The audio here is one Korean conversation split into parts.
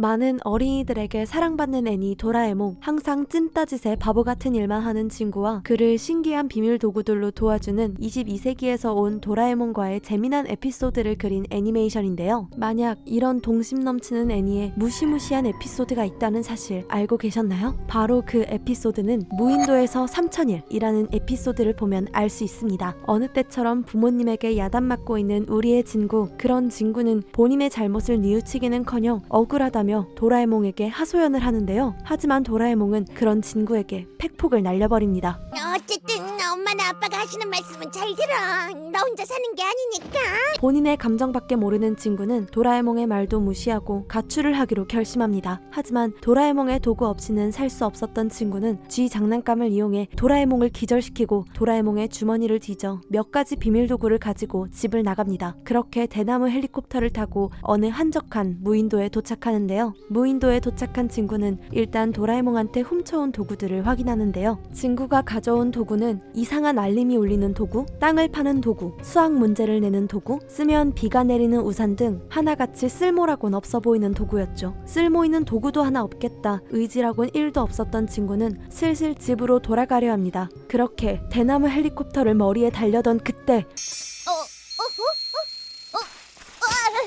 많은 어린이들에게 사랑받는 애니 도라에몽. 항상 찐따짓에 바보 같은 일만 하는 친구와 그를 신기한 비밀 도구들로 도와주는 22세기에서 온 도라에몽과의 재미난 에피소드를 그린 애니메이션인데요. 만약 이런 동심 넘치는 애니에 무시무시한 에피소드가 있다는 사실 알고 계셨나요? 바로 그 에피소드는 무인도에서 3000일이라는 에피소드를 보면 알 수 있습니다. 어느 때처럼 부모님에게 야단맞고 있는 우리의 친구. 그런 친구는 본인의 잘못을 뉘우치기는커녕 억울하다며 도라에몽에게 하소연을 하는데요. 하지만 도라에몽은 그런 친구에게 팩폭을 날려버립니다. 어쨌든 엄마나 아빠가 하시는 말씀은 잘 들어. 너 혼자 사는 게 아니니까. 본인의 감정밖에 모르는 친구는 도라에몽의 말도 무시하고 가출을 하기로 결심합니다. 하지만 도라에몽의 도구 없이는 살 수 없었던 친구는 쥐 장난감을 이용해 도라에몽을 기절시키고 도라에몽의 주머니를 뒤져 몇 가지 비밀 도구를 가지고 집을 나갑니다. 그렇게 대나무 헬리콥터를 타고 어느 한적한 무인도에 도착하는데요. 무인도에 도착한 친구는 일단 도라에몽한테 훔쳐온 도구들을 확인하는데요. 친구가 가져온 도구는 이상한 알림이 울리는 도구, 땅을 파는 도구, 수학 문제를 내는 도구, 쓰면 비가 내리는 우산 등 하나같이 쓸모라곤 없어 보이는 도구였죠. 쓸모 있는 도구도 하나 없겠다. 의지라곤 1도 없었던 친구는 슬슬 집으로 돌아가려 합니다. 그렇게 대나무 헬리콥터를 머리에 달려던 그때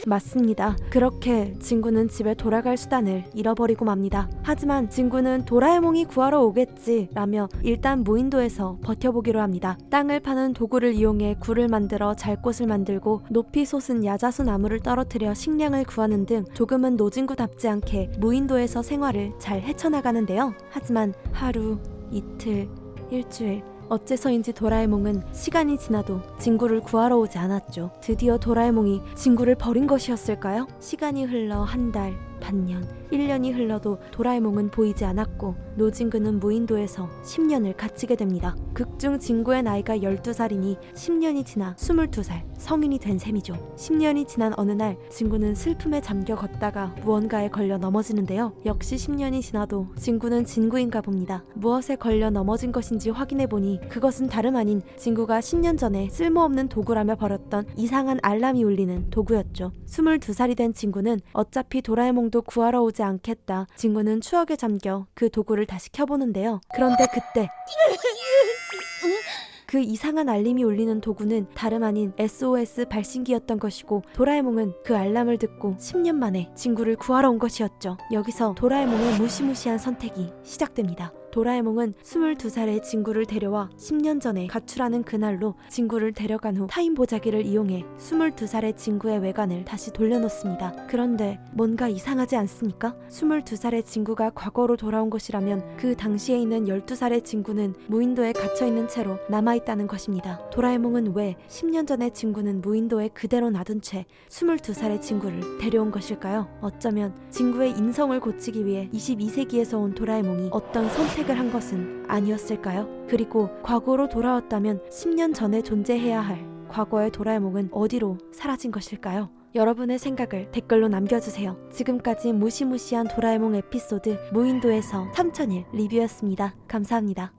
맞습니다. 그렇게 친구는 집에 돌아갈 수단을 잃어버리고 맙니다. 하지만 친구는 도라에몽이 구하러 오겠지 라며 일단 무인도에서 버텨보기로 합니다. 땅을 파는 도구를 이용해 굴을 만들어 잘 곳을 만들고 높이 솟은 야자수 나무를 떨어뜨려 식량을 구하는 등 조금은 노진구답지 않게 무인도에서 생활을 잘 헤쳐나가는데요. 하지만 하루, 이틀, 일주일 어째서인지 도라에몽은 시간이 지나도 친구를 구하러 오지 않았죠. 드디어 도라에몽이 친구를 버린 것이었을까요? 시간이 흘러 한 달, 반년, 1년이 흘러도 도라에몽은 보이지 않았고 노진구는 무인도에서 10년을 갇히게 됩니다. 극중 진구의 나이가 12살이니 10년이 지나 22살, 성인이 된 셈이죠. 10년이 지난 어느 날 진구는 슬픔에 잠겨 걷다가 무언가에 걸려 넘어지는데요. 역시 10년이 지나도 진구는 진구인가 봅니다. 무엇에 걸려 넘어진 것인지 확인해보니 그것은 다름 아닌 진구가 10년 전에 쓸모없는 도구라며 버렸던 이상한 알람이 울리는 도구였죠. 22살이 된 진구는 어차피 도라에몽도 구하러 오지 않겠다. 진구는 추억에 잠겨 그 도구를 다시 켜보는데요. 그런데 그때 그 이상한 알림이 울리는 도구는 다름 아닌 SOS 발신기였던 것이고 도라에몽은 그 알람을 듣고 10년 만에 친구를 구하러 온 것이었죠. 여기서 도라에몽의 무시무시한 선택이 시작됩니다. 도라에몽은 22살의 진구를 데려와 10년 전에 가출하는 그날로 진구를 데려간 후 타임 보자기를 이용해 22살의 진구의 외관을 다시 돌려놓습니다. 그런데 뭔가 이상하지 않습니까? 22살의 진구가 과거로 돌아온 것이라면 그 당시에 있는 12살의 진구는 무인도에 갇혀있는 채로 남아있다는 것입니다. 도라에몽은 왜 10년 전의 진구는 무인도에 그대로 놔둔 채 22살의 진구를 데려온 것일까요? 어쩌면 진구의 인성을 고치기 위해 22세기에서 온 도라에몽이 어떤 선택을 한 것은 아니었을까요? 그리고 과거로 돌아왔다면 10년 전에 존재해야 할 과거의 도라에몽은 어디로 사라진 것일까요? 여러분의 생각을 댓글로 남겨주세요. 지금까지 무시무시한 도라에몽 에피소드 무인도에서 3000일 리뷰였습니다. 감사합니다.